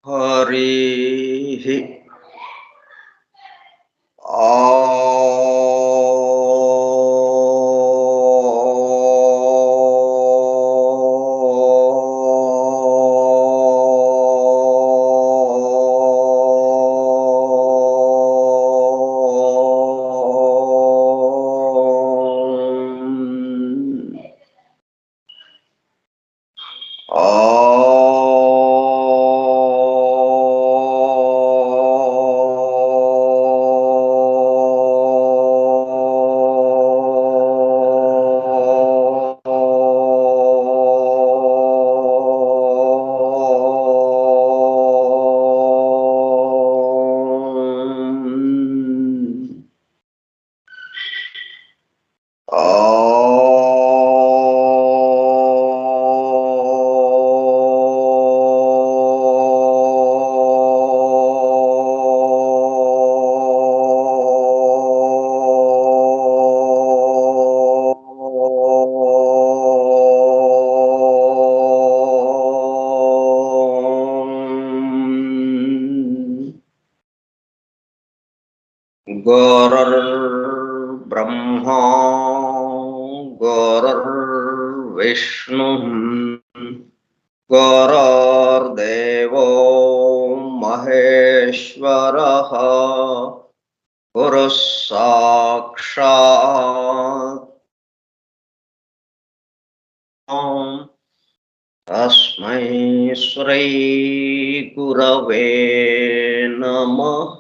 हरिः आ गुरुर्ब्रह्मा गुरुर्विष्णुः गुरुर्देवो महेश्वरः गुरुः साक्षात् तस्मै श्री गुरवे नमः।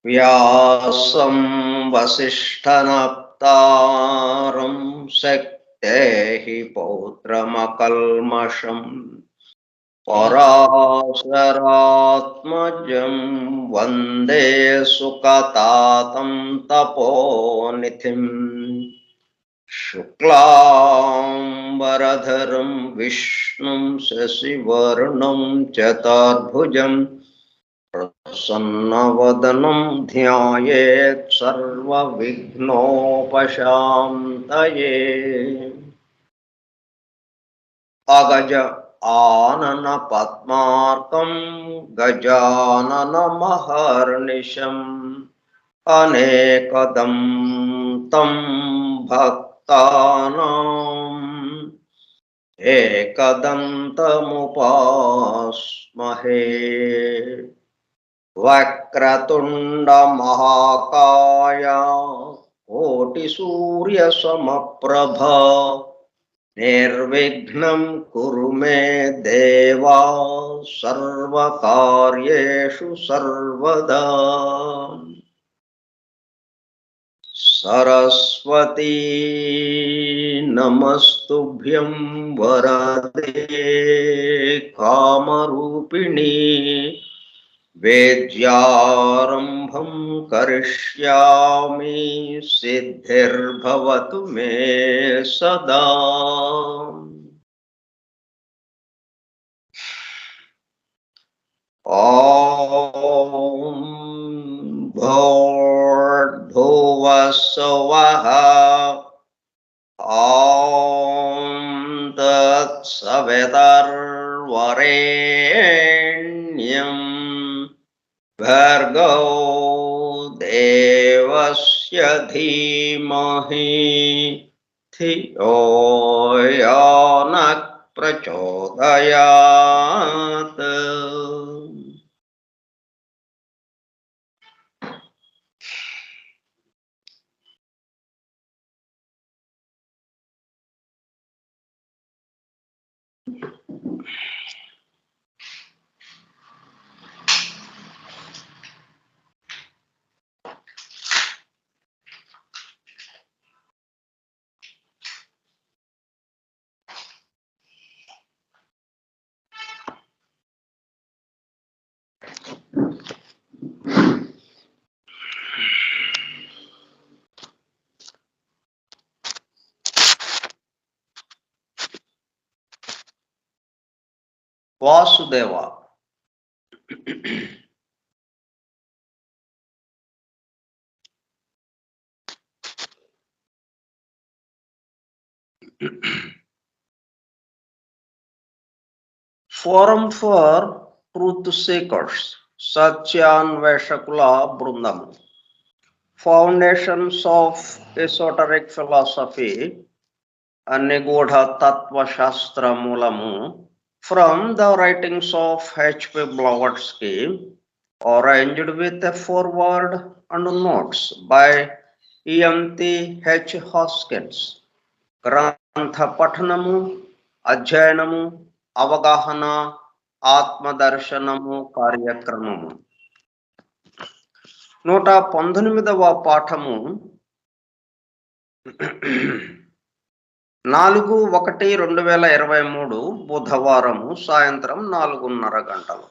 व्यासं वसिष्ठनप्तारं शक्तेः पौत्रमकल्मषम् पराशरात्मजं वन्दे सुकतातं तपोनिधिम् शुक्लाम्बरधरं विष्णुं शशिवर्णं चतुर्भुजं प्रसन्नवदनं ध्यायेत् सर्वविघ्नोपशान्तये। अगज आनन पद्मार्कं गजाननमहर्निशम् अनेकदं तं भक्तानाम् एकदन्तमुपास्महे। वक्रतुण्डमहाकाय कोटिसूर्यसमप्रभा निर्विघ्नं कुरु मे देवा सर्वकार्येषु सर्वदा। सरस्वती नमस्तुभ्यं वरदे कामरूपिणी वेद्यारम्भं करिष्यामि सिद्धिर्भवतु मे सदा। ॐ भूर्भुवः स्वः ॐ तत्सवितुर्वरेण्यं भर्गो देवस्य धीमहि धियो यो नः प्रचोदयात्। Vasudeva forum for truth seekers, సత్యాన్వేషకుల బృందము. ఫౌండేషన్స్ ఆఫ్ ఎసోటరిక్ ఫిలాసఫీ, నిగూఢ తత్వశాస్త్ర మూలము. From the writings of H P Blavatsky, arranged with a foreword and notes by E.M.T.H. Hoskins. గ్రంథ పఠనము, అధ్యయనము, అవగాహన, ఆత్మదర్శనము కార్యక్రమము. 119వ పాఠము 4/1/2023 బుధవారము సాయంత్రం 4:30 గంటలు.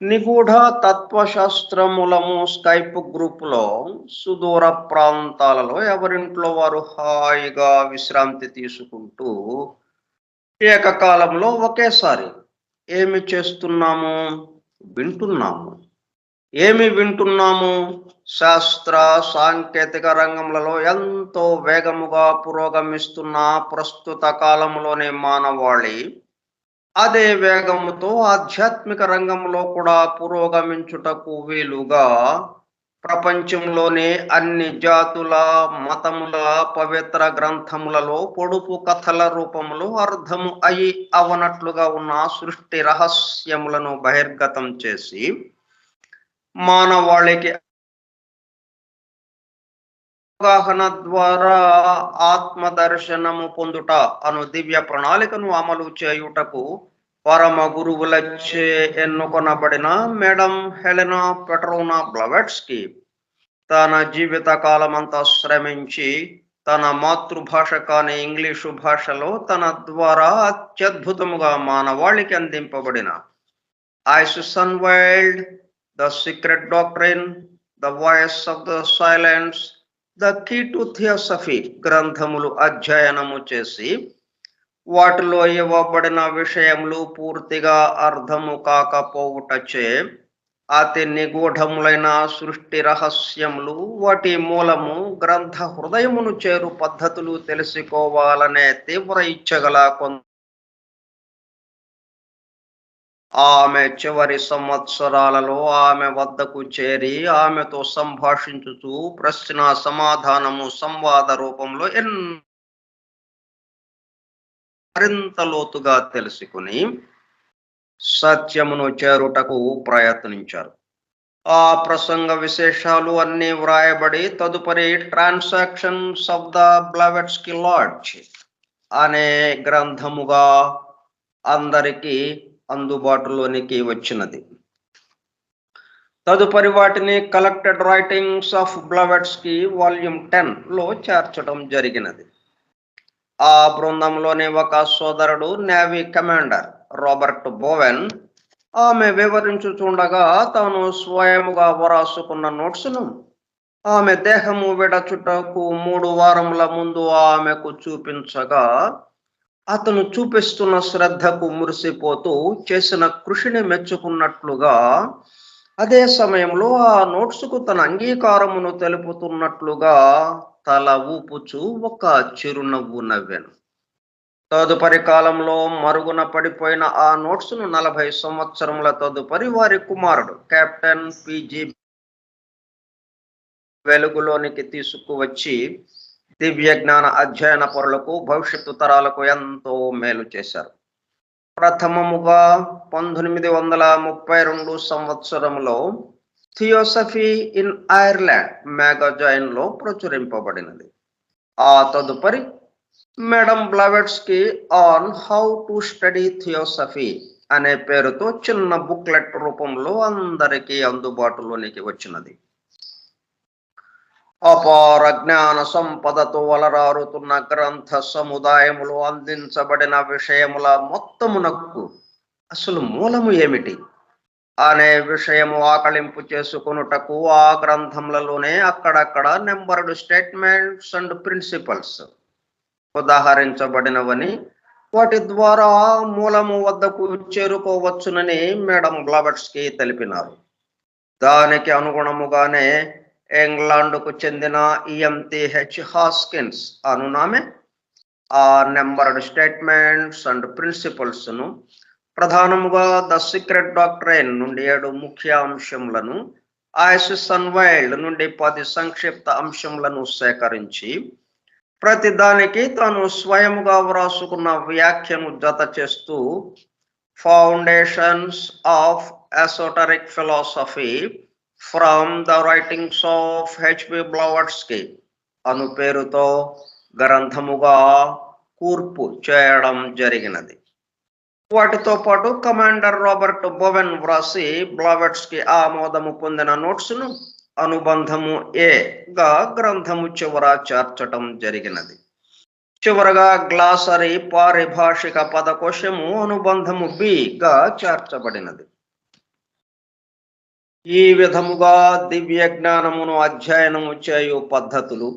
నిగూఢ తత్వశాస్త్రములము స్కైప్ గ్రూపులో సుదూర ప్రాంతాలలో ఎవరింట్లో వారు హాయిగా విశ్రాంతి తీసుకుంటూ ఏకకాలంలో ఒకేసారి ఏమి చేస్తున్నాము? వింటున్నాము. ఏమి వింటున్నాము? శాస్త్ర సాంకేతిక రంగములలో ఎంతో వేగముగా పురోగమిస్తున్న ప్రస్తుత కాలంలోనే మానవాళి అదే వేగముతో ఆధ్యాత్మిక రంగంలో కూడా పురోగమించుటకు వీలుగా ప్రపంచంలోని అన్ని జాతుల, మతముల పవిత్ర గ్రంథములలో పొడుపు కథల రూపములో అర్థము అయి అవనట్లుగా ఉన్న సృష్టి రహస్యములను బహిర్గతం చేసి మానవాళికి అవగాహన ద్వారా ఆత్మదర్శనము పొందుట అను దివ్య ప్రణాళికను అమలు చేయుటకు పరమ గురువులచే ఎన్నుకొనబడిన మేడం హెలెనా పెట్రోవ్నా బ్లవట్స్కీ తన జీవిత కాలమంతా శ్రమించి తన మాతృభాష కాని ఇంగ్లీషు భాషలో తన ద్వారా అత్యద్భుతముగా మానవాళికి అందింపబడిన Isis unveiled, the secret doctrine, the voice of the silence, the key to theosophy గ్రంథములు అధ్యయనము చేసి వాటిలో ఇవ్వబడిన విషయములు పూర్తిగా అర్థము కాకపోవుటచే అతి నిగూఢములైన సృష్టి రహస్యములు, వాటి మూలము, గ్రంథ హృదయమును చేరు పద్ధతులు తెలుసుకోవాలనే తీవ్ర ఇచ్చగల ఆమె చివరి సంవత్సరాలలో ఆమె వద్దకు చేరి ఆమెతో సంభాషించుతూ ప్రశ్న సమాధానము సంవాద రూపంలో మరింత లోతుగా తెలుసుకుని సత్యమును చేరుటకు ప్రయత్నించారు. ఆ ప్రసంగ విశేషాలు అన్నీ వ్రాయబడి తదుపరి ట్రాన్సాక్షన్స్ ఆఫ్ ద బ్లవట్స్కీ లాడ్జ్ అనే గ్రంథముగా అందరికీ అందుబాటులోనికి వచ్చినది. తదుపరి వాటిని కలెక్టెడ్ రైటింగ్స్ ఆఫ్ బ్లవట్స్కీ వాల్యూమ్ 10లో చేర్చడం జరిగినది. ఆ బృందంలోని ఒక సోదరుడు నేవీ కమాండర్ రాబర్ట్ బోవెన్ ఆమె వివరించుచుండగా తాను స్వయముగా వ్రాసుకున్న నోట్స్ను ఆమె దేహము విడచుటకు 3 వారముల ముందు ఆమెకు చూపించగా అతను చూపిస్తున్న శ్రద్ధకు మురిసిపోతూ చేసిన కృషిని మెచ్చుకున్నట్లుగా అదే సమయంలో ఆ నోట్స్కు తన అంగీకారమును తెలుపుతున్నట్లుగా తల ఊపుచూ ఒక చిరునవ్వు నవ్వాను. తదుపరి కాలంలో మరుగున పడిపోయిన ఆ నోట్స్ను 40 సంవత్సరముల తదుపరి వారి కుమారుడు కెప్టెన్ పిజి వెలుగులోనికి తీసుకువచ్చి దివ్య జ్ఞాన అధ్యయన పరులకు, భవిష్యత్తు తరాలకు ఎంతో మేలు చేశారు. ప్రథమముగా 1932 సంవత్సరంలో థియోసఫీ ఇన్ ఐర్లాండ్ మ్యాగజైన్లో ప్రచురింపబడినది. ఆ తదుపరి madam Blavatsky on how to study theosophy అనే పేరుతో చిన్న బుక్లెట్ రూపంలో అందరికీ అందుబాటులోనికి వచ్చినది. అపార జ్ఞాన సంపదతో వలరారుతున్న గ్రంథ సముదాయములో అందించబడిన విషయముల మొత్తమునకు అసలు మూలము ఏమిటి అనే విషయము ఆకలింపు చేసుకొనుటకు ఆ గ్రంథములలోనే అక్కడక్కడ నెంబర్డ్ స్టేట్మెంట్స్ అండ్ ప్రిన్సిపల్స్ ఉదాహరించబడినవని, వాటి ద్వారా మూలము వద్దకు చేరుకోవచ్చునని మేడం బ్లవట్స్కీ తెలిపినారు. దానికి అనుగుణముగానే ఇంగ్లాండ్కు చెందిన EMTH హాస్కిన్స్ అనునామె ఆ నెంబర్డ్ స్టేట్మెంట్స్ అండ్ ప్రిన్సిపల్స్ను ప్రధానముగా ద సీక్రెట్ డాక్ట్రైన్ నుండి 7 ముఖ్య అంశములను, ఐసిస్ అన్వైల్డ్ నుండి 10 సంక్షిప్త అంశములను సేకరించి ప్రతిదానికి తాను స్వయముగా వ్రాసుకున్న వ్యాఖ్యను జత చేస్తూ foundations of esoteric philosophy from the writings of H.P. బ్లవాట్స్కీ అను పేరుతో గ్రంథముగా కూర్పు చేయడం జరిగినది. వాటితో పాటు కమాండర్ రాబర్ట్ బోవెన్ వ్రాసి బ్లవాట్స్కీ ఆమోదము పొందిన నోట్స్ను అనుబంధము A-గా గ్రంథము చివర చేర్చటం జరిగినది. చివరగా గ్లాసరీ పారిభాషిక పదకోశము అనుబంధము B-గా చేర్చబడినది. ఈ విధముగా దివ్య జ్ఞానమును అధ్యయనము చేయు పద్ధతులు,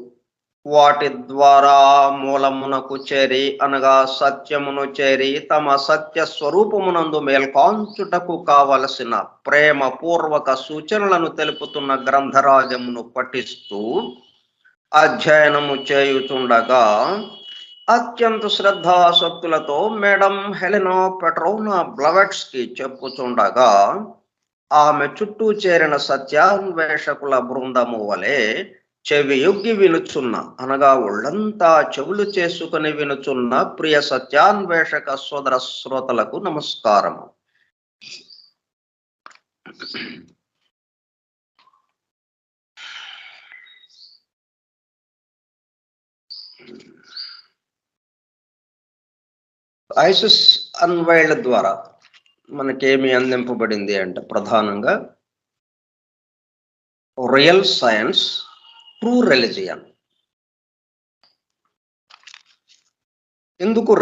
వాటి ద్వారా మూలమునకు చేరి అనగా సత్యమును చేరి తమ సత్య స్వరూపమునందు మేల్కాంచుటకు కావలసిన ప్రేమపూర్వక సూచనలను తెలుపుతున్న గ్రంథరాజమును పఠిస్తూ అధ్యయనము చేయుచుండగా అత్యంత శ్రద్ధాసక్తులతో మేడం హెలెనా పెట్రోవ్నా బ్లవాట్స్కీ చెప్పుచుండగా ఆమె చుట్టూ చేరిన సత్యాన్వేషకుల బృందము వలె చెవియొగ్గి వినుచున్న అనగా ఒళ్ళంతా చెవులు చేసుకుని వినుచున్న ప్రియ సత్యాన్వేషక సోదర శ్రోతలకు నమస్కారము. ఐసిస్ అన్వైల్డ్ ద్వారా మనకేమి అందింపబడింది అంటే ప్రధానంగా రియల్ సైన్స్, ట్రూ రిలిజియన్. ఎందుకు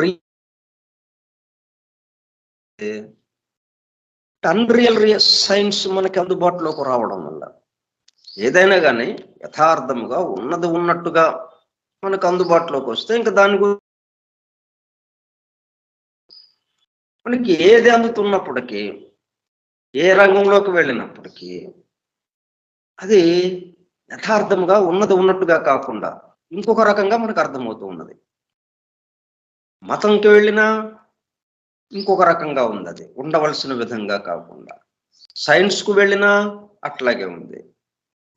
అన్రియల్ సైన్స్ మనకి అందుబాటులోకి రావడం వల్ల ఏదైనా కానీ యథార్థముగా ఉన్నది ఉన్నట్టుగా మనకు అందుబాటులోకి వస్తే ఇంకా దాని గురించి మనకి ఏది అందుతున్నప్పటికీ, ఏ రంగంలోకి వెళ్ళినప్పటికీ అది యథార్థముగా ఉన్నది ఉన్నట్టుగా కాకుండా ఇంకొక రకంగా మనకు అర్థమవుతూ ఉన్నది. మతంకి వెళ్ళినా ఇంకొక రకంగా ఉంది, అది ఉండవలసిన విధంగా కాకుండా. సైన్స్కు వెళ్ళినా అట్లాగే ఉంది,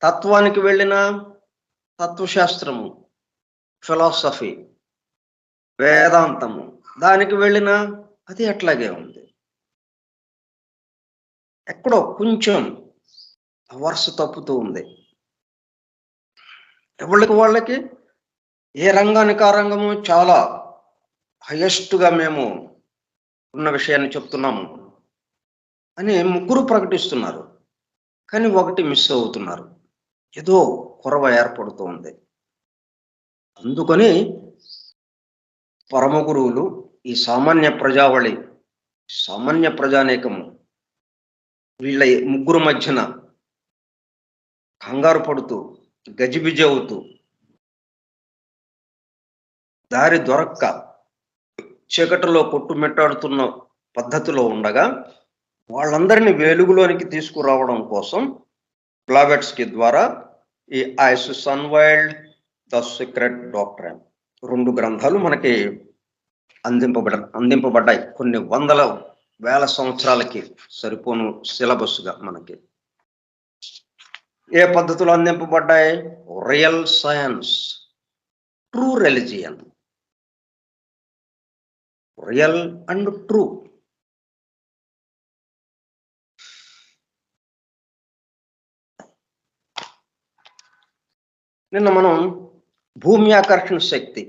తత్వానికి వెళ్ళినా, తత్వశాస్త్రము, ఫిలాసఫీ, వేదాంతము దానికి వెళ్ళినా అది అట్లాగే ఉంది. ఎక్కడో కొంచెం వరుస తప్పుతూ ఉంది. ఎవరికి వాళ్ళకి ఏ రంగానికి ఆ రంగము చాలా హైయెస్ట్గా మేము ఉన్న విషయాన్ని చెప్తున్నాము అని ముగ్గురు ప్రకటిస్తున్నారు, కానీ ఒకటి మిస్ అవుతున్నారు. ఏదో కొరవ ఏర్పడుతూ ఉంది. అందుకని పరమ గురువులు ఈ సామాన్య ప్రజావళి, సామాన్య ప్రజానేకము వీళ్ళ ముగ్గురు మధ్యన కంగారు పడుతూ గజిబిజి అవుతూ దారి దొరక్క చీకటిలో కొట్టుమిట్టాడుతున్న పద్ధతిలో ఉండగా వాళ్ళందరినీ వెలుగులోనికి తీసుకురావడం కోసం బ్లవాట్స్కీ ద్వారా ఈ ISIS unveiled, the secret doctrine 2 గ్రంథాలు మనకి అందింపబడ్డాయి. కొన్ని వందల వేల సంవత్సరాలకి సరిపోను సిలబస్గా మనకి. ఏ పద్ధతులు అందింపబడ్డాయి? Real science, true religion. Real and true. నిన్న మనం భూమి ఆకర్షణ శక్తి,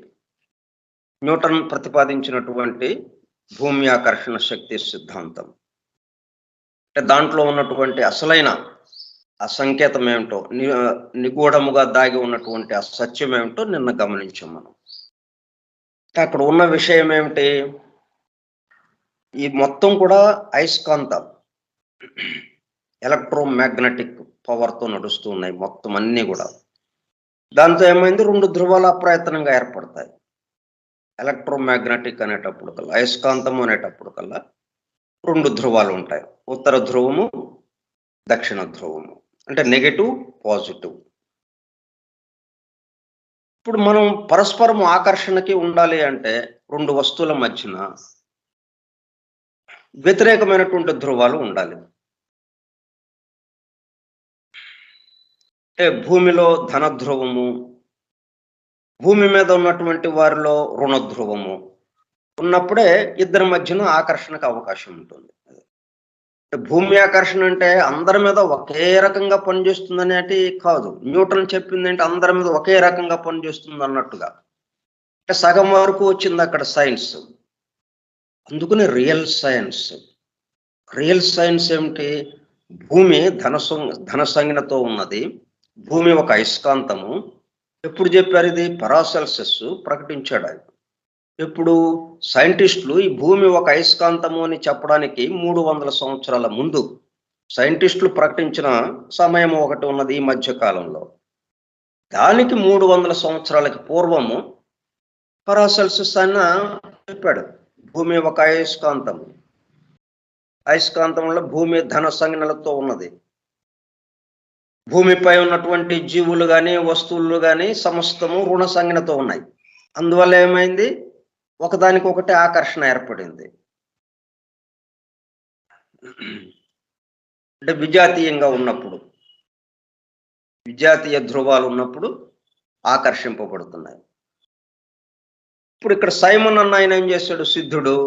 న్యూటన్ ప్రతిపాదించినటువంటి భూమి ఆకర్షణ శక్తి సిద్ధాంతం, అంటే దాంట్లో ఉన్నటువంటి అసలైన ఆ సంకేతం ఏమిటో, నిగూఢముగా దాగి ఉన్నటువంటి ఆ సత్యం ఏమిటో నిన్న గమనించాం మనం. అక్కడ ఉన్న విషయం ఏమిటి? ఈ మొత్తం కూడా అయస్కాంతం, ఎలక్ట్రోమాగ్నెటిక్ పవర్తో నడుస్తూ ఉన్నాయి మొత్తం అన్నీ కూడా. దాంతో ఏమైంది? 2 ధ్రువాలు అప్రయత్నంగా ఏర్పడతాయి. ఎలక్ట్రోమాగ్నెటిక్ అనేటప్పుడు కల్లా, అయస్కాంతము అనేటప్పుడు కల్లా 2 ధ్రువాలు ఉంటాయి. ఉత్తర ధ్రువము, దక్షిణ ధ్రువము. అంటే నెగటివ్, పాజిటివ్. ఇప్పుడు మనం పరస్పరం ఆకర్షణకి ఉండాలి అంటే రెండు వస్తువుల మధ్యన వ్యతిరేకమైనటువంటి ధ్రువాలు ఉండాలి. అంటే భూమిలో ధన ధ్రువము, భూమి మీద ఉన్నటువంటి వారిలో రుణ ధ్రువము ఉన్నప్పుడే ఇద్దరి మధ్యన ఆకర్షణకు అవకాశం ఉంటుంది. భూమి ఆకర్షణ అంటే అందరి మీద ఒకే రకంగా పనిచేస్తుందనేటి కాదు. న్యూటన్ చెప్పింది ఏంటి, అందరి మీద ఒకే రకంగా పనిచేస్తుంది అన్నట్టుగా. అంటే సగం వరకు వచ్చింది అక్కడ సైన్స్. అందుకని రియల్ సైన్స్. రియల్ సైన్స్ ఏమిటి? భూమి ధన సంజ్ఞతో ఉన్నది. భూమి ఒక అయస్కాంతము. ఎప్పుడు చెప్పారు ఇది? పరాసెల్సస్ ప్రకటించాడు ఆయన. ఇప్పుడు సైంటిస్టులు ఈ భూమి ఒక అయస్కాంతము అని చెప్పడానికి 300 సంవత్సరాల ముందు సైంటిస్టులు ప్రకటించిన సమయం ఒకటి ఉన్నది ఈ మధ్య కాలంలో. దానికి 300 సంవత్సరాలకి పూర్వము పరాసెల్సస్ ఆయన చెప్పాడు భూమి ఒక అయస్కాంతం. అయస్కాంతంలో భూమి ధన సంజ్ఞలతో ఉన్నది. భూమిపై ఉన్నటువంటి జీవులు కానీ వస్తువులు కానీ సమస్తము రుణ సంజ్ఞతో ఉన్నాయి. అందువల్ల ఏమైంది? ఒకదానికొకటి ఆకర్షణ ఏర్పడింది. అంటే విజాతీయంగా ఉన్నప్పుడు, విజాతీయ ధ్రువాలు ఉన్నప్పుడు ఆకర్షింపబడుతున్నాయి. ఇప్పుడు ఇక్కడ సైమన్ అన్న ఆయన ఏం చేశాడు? సిద్ధుడు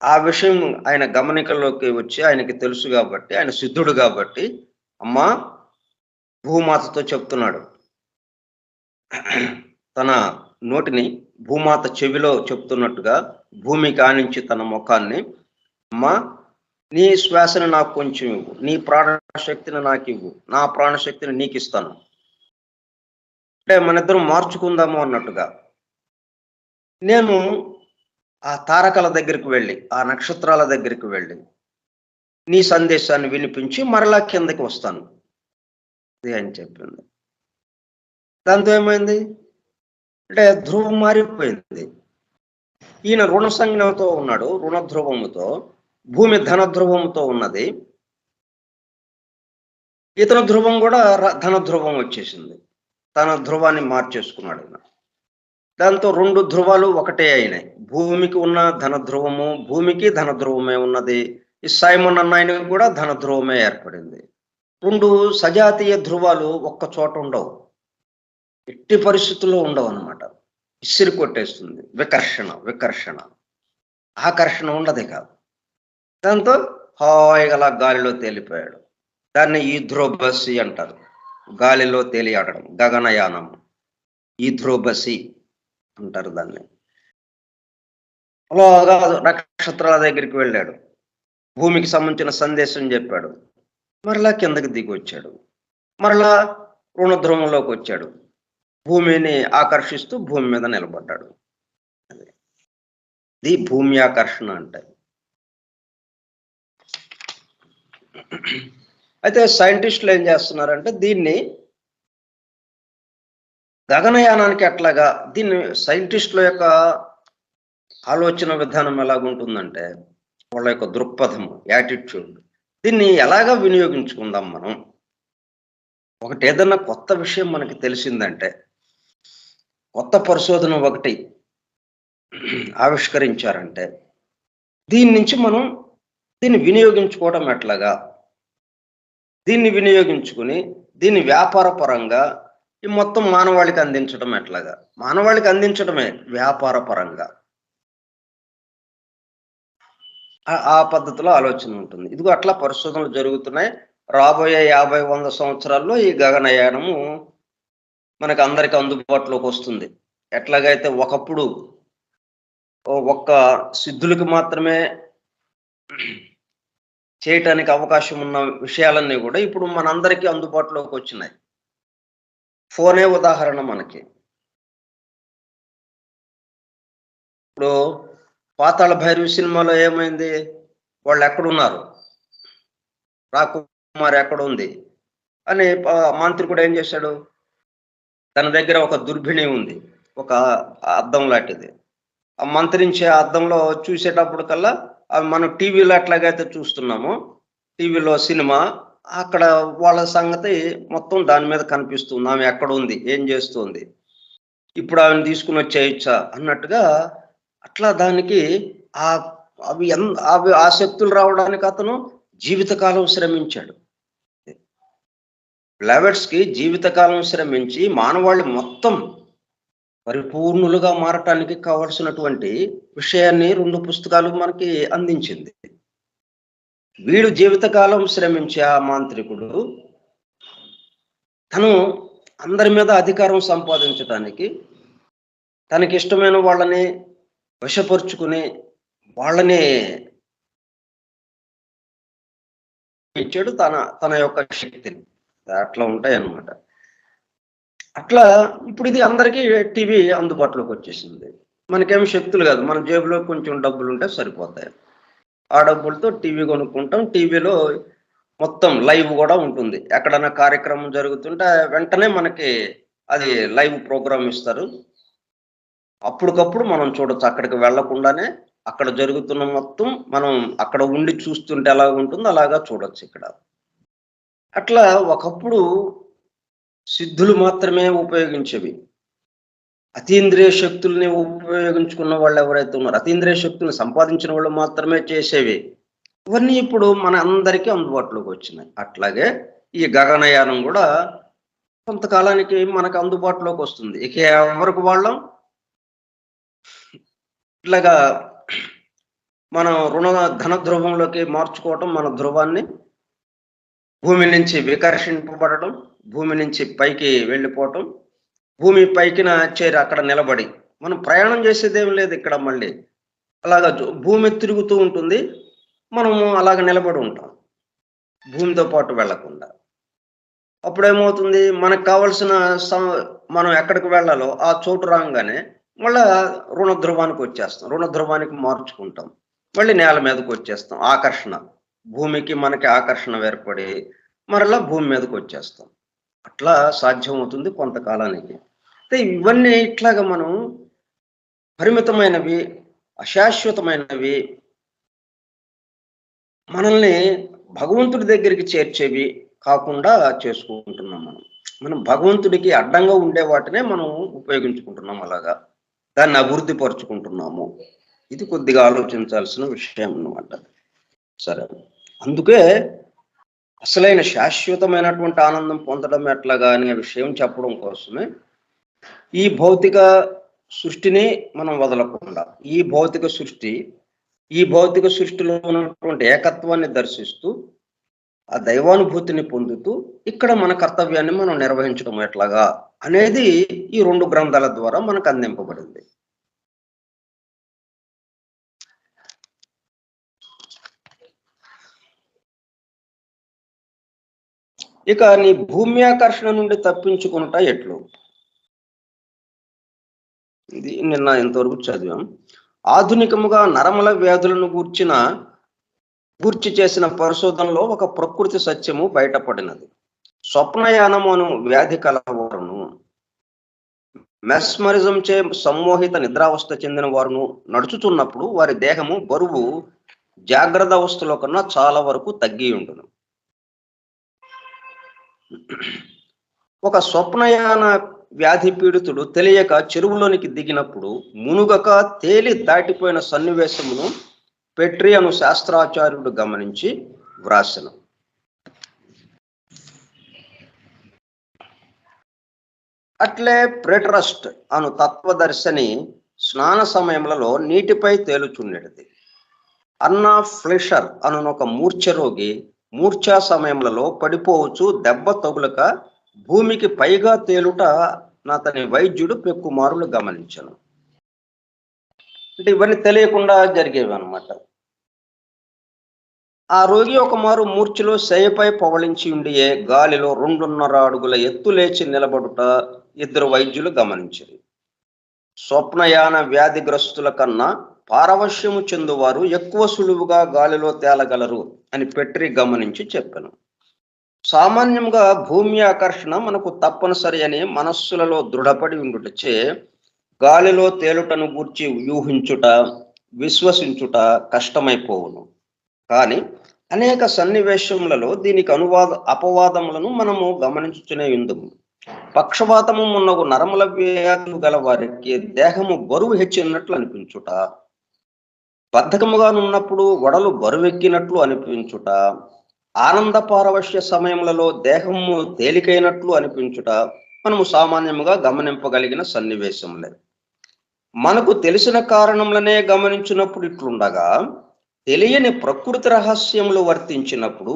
ఆ విషయం ఆయన గమనికలోకి వచ్చి ఆయనకి తెలుసు కాబట్టి, ఆయన సిద్ధుడు కాబట్టి, అమ్మా భూమాతతో చెప్తున్నాడు. తన నోటిని భూమాత చెవిలో చెప్తున్నట్టుగా భూమికి ఆనించి తన ముఖాన్ని, అమ్మా నీ శ్వాసను నాకు కొంచెం ఇవ్వు, నీ ప్రాణశక్తిని నాకు ఇవ్వు, నా ప్రాణశక్తిని నీకు ఇస్తాను. అంటే మన ఇద్దరం మార్చుకుందాము అన్నట్టుగా. నేను ఆ తారకల దగ్గరికి వెళ్ళి, ఆ నక్షత్రాల దగ్గరికి వెళ్ళి నీ సందేశాన్ని వినిపించి మరలా కిందకి వస్తాను ఇది అని చెప్పింది. దాంతో ఏమైంది అంటే ధ్రువం మారిపోయింది. ఈయన రుణ సంజ్ఞతో ఉన్నాడు, రుణ ధ్రువముతో. భూమి ధన ధ్రువంతో ఉన్నది. ఇతర ధ్రువం కూడా ధన ధ్రువం వచ్చేసింది. తన ధ్రువాన్ని మార్చేసుకున్నాడు ఈయన. దాంతో రెండు ధ్రువాలు ఒకటే అయినాయి. భూమికి ఉన్న ధన ధ్రువము, భూమికి ధన ధ్రువమే ఉన్నది. ఈ సైమన్ అన్న ఆయనకు కూడా ధన ధ్రువమే ఏర్పడింది. రెండు సజాతీయ ధ్రువాలు ఒక్క చోట ఉండవు, ఎట్టి పరిస్థితుల్లో ఉండవు అన్నమాట. ఇసిరి కొట్టేస్తుంది. వికర్షణ ఆకర్షణ ఉండదే కాదు. దాంతో హాయిగా గాలిలో తేలిపోయాడు. దాన్ని ఈథ్రోబసి అంటారు. గాలిలో తేలియాడడం, గగనయానం, ఈథ్రోబసి అంటారు దాన్ని. అలాగా నక్షత్రాల దగ్గరికి వెళ్ళాడు, భూమికి సంబంధించిన సందేశం చెప్పాడు. మరలా కిందకి దిగి వచ్చాడు, మరలా రుణధ్రువంలోకి వచ్చాడు. భూమిని ఆకర్షిస్తూ భూమి మీద నిలబడ్డాడు. ఇది భూమి ఆకర్షణ అంటే. అయితే సైంటిస్టులు ఏం చేస్తున్నారంటే దీన్ని గగనయానానికి ఎట్లాగా, దీన్ని సైంటిస్టుల యొక్క ఆలోచన విధానం ఎలాగుంటుందంటే, వాళ్ళ యొక్క దృక్పథము, యాటిట్యూడ్, దీన్ని ఎలాగా వినియోగించుకుందాం మనం. ఒకటి ఏదన్నా కొత్త విషయం మనకి తెలిసిందంటే, కొత్త పరిశోధన ఒకటి ఆవిష్కరించారంటే, దీని నుంచి మనం దీన్ని వినియోగించుకోవడం ఎట్లాగా, దీన్ని వినియోగించుకుని దీన్ని వ్యాపార పరంగా ఈ మొత్తం మానవాళికి అందించడం ఎట్లాగా. మానవాళికి అందించడమే వ్యాపార పరంగా. ఆ పద్ధతిలో ఆలోచన ఉంటుంది. ఇదిగో అట్లా పరిశోధనలు జరుగుతున్నాయి. రాబోయే 50-100 సంవత్సరాల్లో ఈ గగనయానము మనకు అందరికి అందుబాటులోకి వస్తుంది. ఎట్లాగైతే ఒకప్పుడు ఒక్క సిద్ధులకి మాత్రమే చేయటానికి అవకాశం ఉన్న విషయాలన్నీ కూడా ఇప్పుడు మనందరికీ అందుబాటులోకి వచ్చినాయి. ఫోనే ఉదాహరణ మనకి. ఇప్పుడు పాతాళ భైరవి సినిమాలో ఏమైంది? వాళ్ళు ఎక్కడున్నారు, రాకుమారి ఎక్కడ ఉంది అని మాంత్రికుడు ఏం చేశాడు? తన దగ్గర ఒక దుర్భిణి ఉంది, ఒక అద్దం లాంటిది. ఆ మంత్రించే అద్దంలో చూసేటప్పుడు కల్లా అవి మనం టీవీలో ఎట్లాగైతే చూస్తున్నామో, టీవీలో సినిమా, అక్కడ వాళ్ళ సంగతి మొత్తం దాని మీద కనిపిస్తుంది. ఆమె ఎక్కడ ఉంది, ఏం చేస్తుంది, ఇప్పుడు ఆమెను తీసుకుని వచ్చేయచ్చా అన్నట్టుగా అట్లా దానికి ఆ అవి ఆ శక్తులు రావడానికి అతను జీవితకాలం శ్రమించాడు. కి జీవితకాలం శ్రమించి మానవాళి మొత్తం పరిపూర్ణులుగా మారటానికి కావలసినటువంటి విషయాన్ని 2 పుస్తకాలు మనకి అందించింది. వీడు జీవితకాలం శ్రమించే ఆ మాంత్రికుడు తను అందరి మీద అధికారం సంపాదించటానికి తనకిష్టమైన వాళ్ళని వశపరుచుకుని వాళ్ళని ఇచ్చాడు తన యొక్క శక్తిని. అట్లా ఉంటాయన్నమాట. అట్లా ఇప్పుడు ఇది అందరికీ టీవీ అందుబాటులోకి వచ్చేసింది. మనకేమి శక్తులు కాదు, మన జేబులో కొంచెం డబ్బులు ఉంటే సరిపోతాయి. ఆ డబ్బులతో టీవీ కొనుక్కుంటాం. టీవీలో మొత్తం లైవ్ కూడా ఉంటుంది. ఎక్కడైనా కార్యక్రమం జరుగుతుంటే వెంటనే మనకి అది లైవ్ ప్రోగ్రామ్ ఇస్తారు. అప్పటికప్పుడు మనం చూడొచ్చు. అక్కడికి వెళ్లకుండానే అక్కడ జరుగుతున్న మొత్తం మనం అక్కడ ఉండి చూస్తుంటే ఎలా ఉంటుందో అలాగా చూడొచ్చు ఇక్కడ. అట్లా ఒకప్పుడు సిద్ధులు మాత్రమే ఉపయోగించేవి. అతీంద్రియ శక్తుల్ని ఉపయోగించుకున్న వాళ్ళు ఎవరైతే ఉన్నారో, అతీంద్రియ శక్తులను సంపాదించిన వాళ్ళు మాత్రమే చేసేవి. ఇవన్నీ ఇప్పుడు మన అందరికీ అందుబాటులోకి వచ్చినాయి. అట్లాగే ఈ గగనయానం కూడా కొంతకాలానికి మనకు అందుబాటులోకి వస్తుంది. ఇక ఎవరికి వాళ్ళం ఇట్లాగా మనం ధన ధ్రువంలోకి మార్చుకోవటం, మన ధ్రువాన్ని భూమి నుంచి వికర్షింపబడటం, భూమి నుంచి పైకి వెళ్ళిపోవటం, భూమి పైకిన చేరి అక్కడ నిలబడి మనం ప్రయాణం చేసేదేం లేదు ఇక్కడ. మళ్ళీ అలాగా భూమి తిరుగుతూ ఉంటుంది, మనము అలాగ నిలబడి ఉంటాం భూమితో పాటు వెళ్లకుండా. అప్పుడేమవుతుంది, మనకు కావలసిన మనం ఎక్కడికి వెళ్ళాలో ఆ చోటు రాగానే మళ్ళా రుణ ధ్రువానికి వచ్చేస్తాం, రుణ ధ్రువానికి మార్చుకుంటాం, మళ్ళీ నేల మీదకి వచ్చేస్తాం. ఆకర్షణ, భూమికి మనకి ఆకర్షణ ఏర్పడి మరలా భూమి మీదకి వచ్చేస్తాం. అట్లా సాధ్యమవుతుంది కొంతకాలానికి. అయితే ఇవన్నీ ఇట్లాగా మనం పరిమితమైనవి, అశాశ్వతమైనవి, మనల్ని భగవంతుడి దగ్గరికి చేర్చేవి కాకుండా చేసుకుంటున్నాం. మనం భగవంతుడికి అడ్డంగా ఉండే వాటినే మనం ఉపయోగించుకుంటున్నాం. అలాగా దాన్ని అభివృద్ధి పరుచుకుంటున్నాము. ఇది కొద్దిగా ఆలోచించాల్సిన విషయం అన్నమాట. సరే, అందుకే అసలైన శాశ్వతమైనటువంటి ఆనందం పొందడం ఎట్లాగా అనే విషయం చెప్పడం కోసమే ఈ భౌతిక సృష్టిని మనం వదలకుండా ఈ భౌతిక సృష్టిలో ఉన్నటువంటి ఏకత్వాన్ని దర్శిస్తూ ఆ దైవానుభూతిని పొందుతూ ఇక్కడ మన కర్తవ్యాన్ని మనం నిర్వహించడం ఎట్లాగా అనేది ఈ 2 గ్రంథాల ద్వారా మనకు అందింపబడింది. ఇక నీ భూమి ఆకర్షణ నుండి తప్పించుకునుట ఎట్లు? ఇది నిన్న ఎంతవరకు చదివాం. ఆధునికముగా నరముల వ్యాధులను గూర్చి చేసిన పరిశోధనలో ఒక ప్రకృతి సత్యము బయటపడినది. స్వప్నయానము అను వ్యాధి కలవారును, మెస్మరిజం చే సమ్మోహిత నిద్రావస్థ చెందిన వారును నడుచుతున్నప్పుడు వారి దేహము బరువు జాగ్రత్త అవస్థలో కన్నా చాలా వరకు తగ్గి ఉండును. ఒక స్వప్నయాన వ్యాధి పీడితుడు తెలియక చెరువులోనికి దిగినప్పుడు మునుగక తేలి దాటిపోయిన సన్నివేశమును పెట్రి అను శాస్త్రాచార్యుడు గమనించి వ్రాసెను. అట్లే ప్రెట్రస్ట్ అను తత్వదర్శని స్నాన సమయములలో నీటిపై తేలుచుండేది. అన్నా ఫ్లిషర్ అను ఒక మూర్ఛరోగి మూర్ఛా సమయములలో పడిపోవచ్చు దెబ్బ తగులక భూమికి పైగా తేలుట అతని వైద్యుడు పెక్కుమారులు గమనించను. అంటే ఇవన్నీ తెలియకుండా జరిగేవి అనమాట. ఆ రోగి ఒక మారు మూర్ఛలో శయపై పవళించి ఉండియే గాలిలో 2.5 అడుగుల ఎత్తు లేచి నిలబడుట 2 వైద్యులు గమనించారు. స్వప్నయాన వ్యాధిగ్రస్తుల కన్నా పారవశ్యము చెందువారు ఎక్కువ సులువుగా గాలిలో తేలగలరు అని పెట్రి గమనించి చెప్పాను. సామాన్యంగా భూమి ఆకర్షణ మనకు తప్పనిసరి అని మనస్సులలో దృఢపడి ఉండుటచే గాలిలో తేలుటను గూర్చి ఊహించుట, విశ్వసించుట కష్టమైపోవును. కానీ అనేక సన్నివేశములలో దీనికి అపవాదములను మనము గమనించుతూనే ఉందము. పక్షవాతము మున్నగు నరముల వ్యాధులు గల వారికి దేహము బరువు హెచ్చినట్లు అనిపించుట, బద్ధకముగానున్నప్పుడు వడలు బరువెక్కినట్లు అనిపించుట, ఆనంద పారవశ్య సమయములలో దేహము తేలికైనట్లు అనిపించుట మనము సామాన్యముగా గమనింపగలిగిన సన్నివేశములే. మనకు తెలిసిన కారణములనే గమనించినప్పుడు ఇట్లుండగా, తెలియని ప్రకృతి రహస్యములు వర్తించినప్పుడు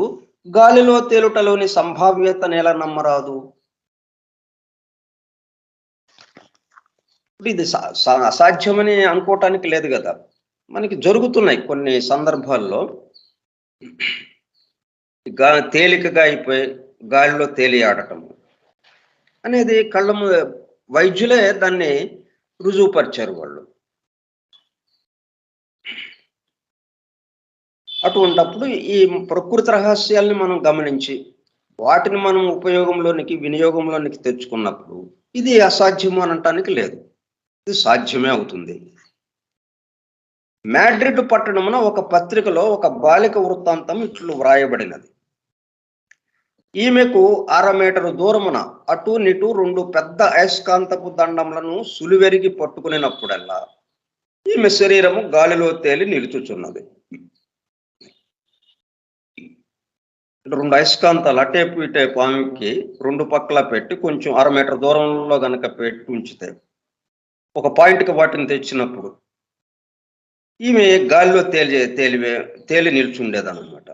గాలిలో తేలుటలోని సంభావ్యత ఎలా నమ్మరాదు? ఇది అసాధ్యమని అనుకోవటానికి లేదు కదా. మనకి జరుగుతున్నాయి కొన్ని సందర్భాల్లో. తేలికగా అయిపోయి గాలిలో తేలియాడటం అనేది కళ్ళ వైద్యులే దాన్ని రుజువుపరిచారు వాళ్ళు. అటువంటప్పుడు ఈ ప్రకృతి రహస్యాల్ని మనం గమనించి వాటిని మనం ఉపయోగంలోనికి వినియోగంలోనికి తెచ్చుకున్నప్పుడు ఇది అసాధ్యము అనటానికి లేదు, ఇది సాధ్యమే అవుతుంది. మాడ్రిడ్ పట్టణమున ఒక పత్రికలో ఒక బాలిక వృత్తాంతం ఇట్లు వ్రాయబడినది. ఈమెకు 1/2 మీటరు దూరమున అటు నిటు 2 పెద్ద అయస్కాంతపు దండములను సులివెరిగి పట్టుకునేటప్పుడల్లా ఈమె శరీరము గాలిలో తేలి నిలుచుచున్నది. 2 అయస్కాంతాలు అటేపు ఇటేపు ఆమెకి 2 పక్కల పెట్టి కొంచెం 1/2 మీటర్ దూరంలో గనక పెట్టి ఉంచితే ఒక పాయింట్కి వాటిని తెచ్చినప్పుడు ఈమె గాలిలో తేలి నిల్చుండేదన్నమాట.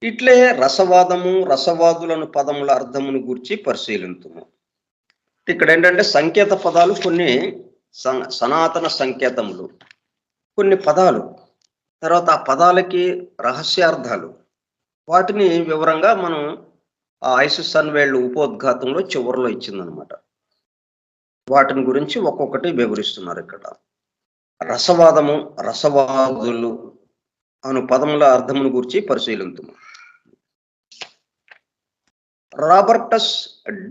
ఇట్లే రసవాదము రసవాదులను పదముల అర్థమును గూర్చి పరిశీలించుము. ఇక్కడ ఏంటంటే సంకేత పదాలు కొన్ని సనాతన సంకేతములు, కొన్ని పదాలు, తర్వాత ఆ పదాలకి రహస్యార్థాలు, వాటిని వివరంగా మనం ఆ ఐసిస్ అన్వేళ్ళు ఉపోద్ఘాతంలో చివరిలో ఇచ్చిందనమాట. వాటిని గురించి ఒక్కొక్కటి వివరిస్తున్నారు ఇక్కడ. రసవాదము రసవాదులు అను పదముల అర్థమును గురించి పరిశీలించుము. రాబర్టస్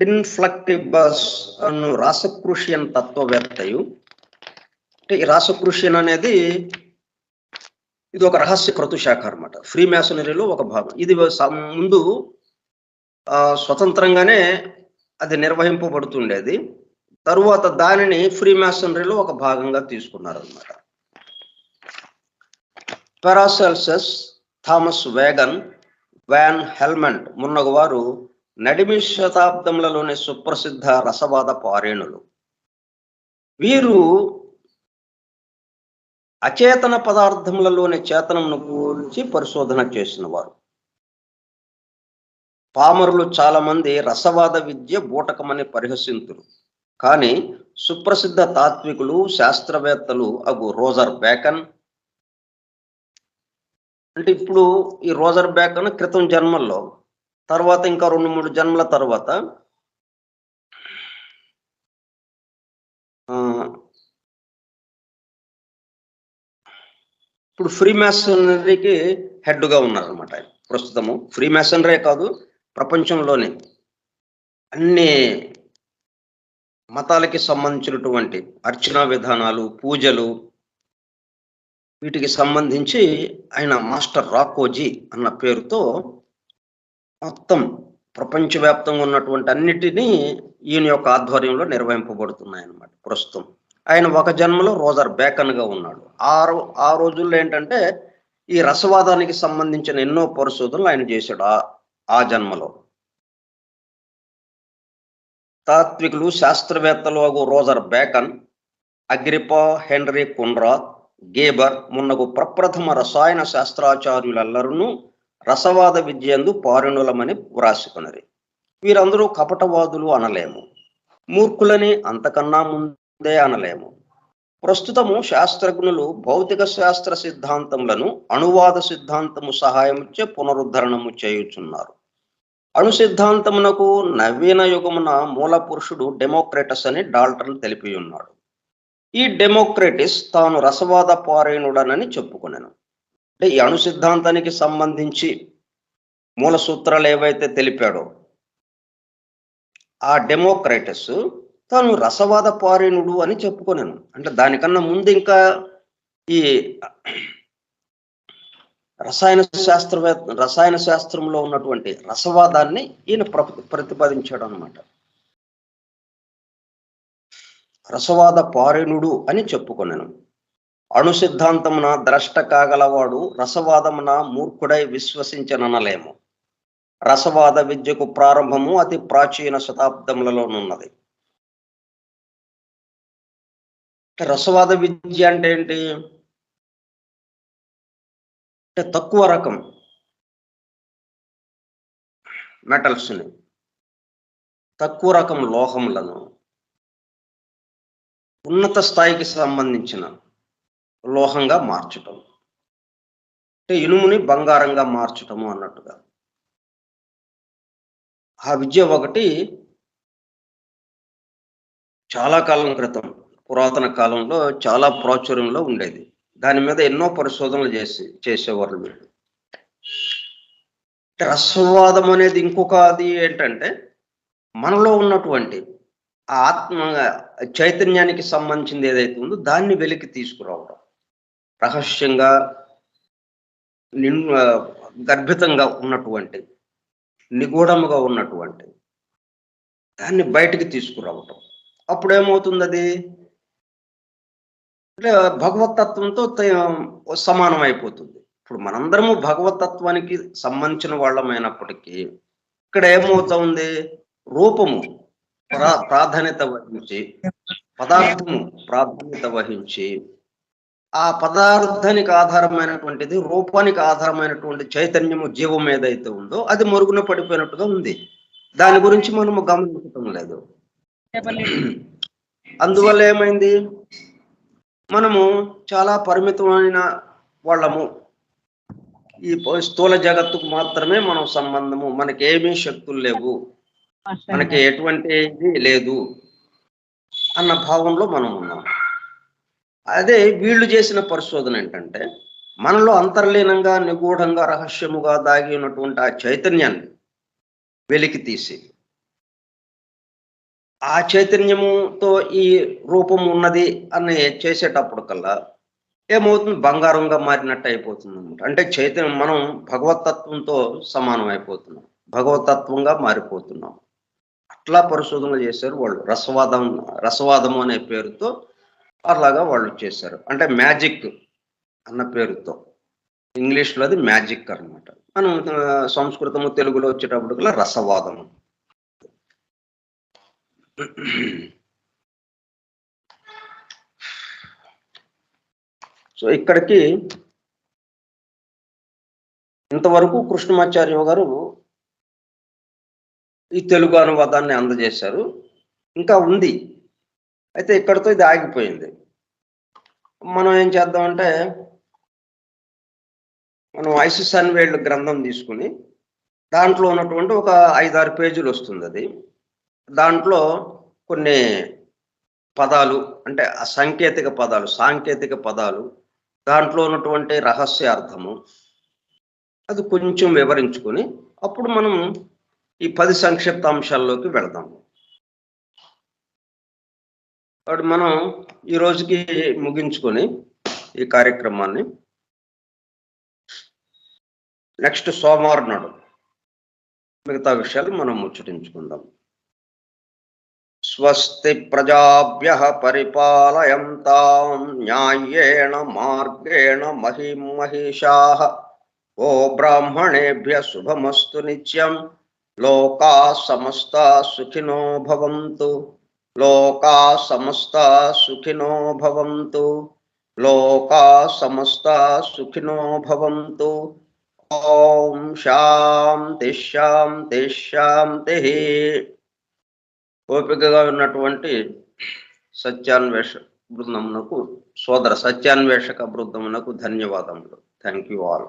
డిన్ఫ్లక్టిబస్ అను రాసక్రూషియన్ తత్వవేత్తయు, ఈ రాసక్రూషియన్ అనేది ఇది ఒక రహస్య క్రతుశాఖ అనమాట, ఫ్రీ మ్యాసనరీలో ఒక భాగం. ఇది ముందు స్వతంత్రంగానే అది నిర్వహింపబడుతుండేది, తరువాత దానిని ఫ్రీ మ్యాసనరీలో ఒక భాగంగా తీసుకున్నారన్నమాట. Paracelsus, Thomas Vaughan, Van Helmont మున్నగు వారు నడిమి శతాబ్దములలోని సుప్రసిద్ధ రసవాద పారేణులు. వీరు అచేతన పదార్థములలోని చేతనమును గురించి పరిశోధన చేసిన వారు. పామరులు చాలా మంది రసవాద విద్య బూటకమని పరిహసింతురు, కానీ సుప్రసిద్ధ తాత్వికులు శాస్త్రవేత్తలు అగు రోజర్ బేకన్, అంటే ఇప్పుడు ఈ రోజర్ బేకన్ క్రితం జన్మల్లో, తర్వాత ఇంకా 2-3 జన్మల తర్వాత ఇప్పుడు ఫ్రీ మ్యాసనరీకి హెడ్గా ఉన్నారనమాట. ప్రస్తుతము ఫ్రీ మ్యాసనరీ కాదు, ప్రపంచంలోనే అన్ని మతాలకి సంబంధించినటువంటి అర్చనా విధానాలు, పూజలు, వీటికి సంబంధించి ఆయన మాస్టర్ రాకోజీ అన్న పేరుతో మొత్తం ప్రపంచవ్యాప్తంగా ఉన్నటువంటి అన్నిటినీ ఈయన యొక్క ఆధ్వర్యంలో నిర్వహింపబడుతున్నాయి అన్నమాట. ప్రస్తుతం ఆయన ఒక జన్మలో రోజర్ బేకన్గా ఉన్నాడు. ఆ రోజుల్లో ఏంటంటే ఈ రసవాదానికి సంబంధించిన ఎన్నో పరిశోధనలు ఆయన చేశాడు ఆ జన్మలో. తాత్వికులు శాస్త్రవేత్తలు అగు రోజర్ బేకన్, అగ్రిపా హెన్రీ కున్రాద్, గేబర్ మున్నగు ప్రప్రథమ రసాయన శాస్త్రాచార్యులెల్లరూ రసవాద విద్యందు పారణులమని వ్రాసుకున్నది. వీరందరూ కపటవాదులు అనలేము, మూర్ఖులని అంతకన్నా ముందే అనలేము. ప్రస్తుతము శాస్త్రజ్ఞులు భౌతిక శాస్త్ర సిద్ధాంతములను అణువాద సిద్ధాంతము సహాయముచే పునరుద్ధరణము చేయుచున్నారు. అణు సిద్ధాంతమునకు నవీన యుగమున మూల పురుషుడు డెమోక్రటస్ అని డాల్టన్ తెలిపి ఉన్నాడు. ఈ డెమోక్రటిస్ తాను రసవాద పారాయణుడనని చెప్పుకున్నాను. అంటే ఈ అణు సిద్ధాంతానికి సంబంధించి మూల సూత్రాలు ఏవైతే తెలిపాడో ఆ డెమోక్రటస్ తాను రసవాద పారాయణుడు అని చెప్పుకున్నాను. అంటే దానికన్నా ముందు ఇంకా ఈ రసాయన శాస్త్రంలో ఉన్నటువంటి రసవాదాన్ని ఈయన ప్రతిపాదించాడు అన్నమాట. రసవాద పారిణుడు అని చెప్పుకొనెను. అణు సిద్ధాంతమున ద్రష్ట కాగలవాడు రసవాదమున మూర్ఖుడై విశ్వసించననలేము. రసవాద విద్యకు ప్రారంభము అతి ప్రాచీన శతాబ్దములలోనున్నది. రసవాద విద్య అంటే ఏంటి అంటే తక్కువ రకం మెటల్స్ని, తక్కువ రకం లోహములను ఉన్నత స్థాయికి సంబంధించిన లోహంగా మార్చటం, అంటే ఇనుముని బంగారంగా మార్చటము అన్నట్టుగా. ఆ విద్య ఒకటి చాలా కాలం క్రితం, పురాతన కాలంలో చాలా ప్రాచుర్యంలో ఉండేది. దాని మీద ఎన్నో పరిశోధనలు చేసేవాళ్ళు వీళ్ళు. రసవాదం అనేది ఇంకొక అది ఏంటంటే మనలో ఉన్నటువంటి ఆత్మ చైతన్యానికి సంబంధించింది ఏదైతే ఉందో దాన్ని వెలికి తీసుకురావడం, రహస్యంగా గర్భితంగా ఉన్నటువంటి, నిగూఢముగా ఉన్నటువంటి దాన్ని బయటికి తీసుకురావటం. అప్పుడు ఏమవుతుంది, అది అంటే భగవతత్వంతో సమానం అయిపోతుంది. ఇప్పుడు మనందరము భగవతత్వానికి సంబంధించిన వాళ్ళమైనప్పటికీ ఇక్కడ ఏమవుతుంది, రూపము ప్రాధాన్యత వహించి, పదార్థము ప్రాధాన్యత వహించి, ఆ పదార్థానికి ఆధారమైనటువంటిది రూపానికి ఆధారమైనటువంటి చైతన్యము, జీవం ఏదైతే ఉందో అది మరుగున పడిపోయినట్టుగా ఉంది. దాని గురించి మనము గమనించటం లేదు. అందువల్ల ఏమైంది, మనము చాలా పరిమితమైన వాళ్ళము. ఈ స్థూల జగత్తుకు మాత్రమే మనం సంబంధము, మనకి ఏమీ శక్తులు లేవు, మనకి ఎటువంటి లేదు అన్న భావంలో మనం ఉన్నాం. అదే వీళ్ళు చేసిన పరిశోధన ఏంటంటే మనలో అంతర్లీనంగా, నిగూఢంగా, రహస్యముగా దాగి ఉన్నటువంటి ఆ చైతన్యాన్ని వెలికి తీసి, ఆ చైతన్యముతో ఈ రూపం ఉన్నది అని చేసేటప్పుడు కల్లా ఏమవుతుంది, బంగారంగా మారినట్టు అయిపోతుంది అన్నమాట. అంటే చైతన్యం, మనం భగవతత్వంతో సమానం అయిపోతున్నాం, భగవతత్వంగా మారిపోతున్నాం. అట్లా పరిశోధనలు చేశారు వాళ్ళు. రసవాదము అనే పేరుతో అలాగా వాళ్ళు చేశారు. అంటే మ్యాజిక్ అన్న పేరుతో, ఇంగ్లీష్లో అది మ్యాజిక్ అన్నమాట. మనం సంస్కృతము, తెలుగులో వచ్చేటప్పటికల్లా రసవాదము. సో ఇక్కడికి ఇంతవరకు కృష్ణమాచార్య గారు ఈ తెలుగు అనువాదాన్ని అందజేశారు. ఇంకా ఉంది, అయితే ఇక్కడితో ఇది ఆగిపోయింది. మనం ఏం చేద్దామంటే, మనం ఐసిస్ అన్వేల్డ్ గ్రంథం తీసుకుని దాంట్లో ఉన్నటువంటి ఒక 5-6 పేజీలు వస్తుంది. అది దాంట్లో కొన్ని పదాలు, అంటే సాంకేతిక పదాలు, దాంట్లో ఉన్నటువంటి రహస్య అర్థము అది కొంచెం వివరించుకొని అప్పుడు మనం ఈ 10 సంక్షిప్త అంశాల్లోకి వెళదాము. కాబట్టి మనం ఈ రోజుకి ముగించుకొని ఈ కార్యక్రమాన్ని నెక్స్ట్ సోమవారం నాడు మిగతా విషయాలు మనం ముచ్చటించుకుందాం. స్వస్తి ప్రజాభ్యః పరిపాలయంతాం న్యాయేణ మార్గేణ మహిం మహిషాః. ఓ బ్రాహ్మణేభ్యః శుభమస్తు నిత్యం. లోకాః సమస్తాః సుఖినో భవంతు. లోకాః సమస్తాః సుఖినో భవంతు. లోకాః సమస్తాః సుఖినో భవంతు. ఓం శాంతి శాంతి శాంతి. ఓపికగా ఉన్నటువంటి సత్యాన్వేష బృందమునకు, సోదర సత్యాన్వేషక బృందమునకు ధన్యవాదములు. Thank you all.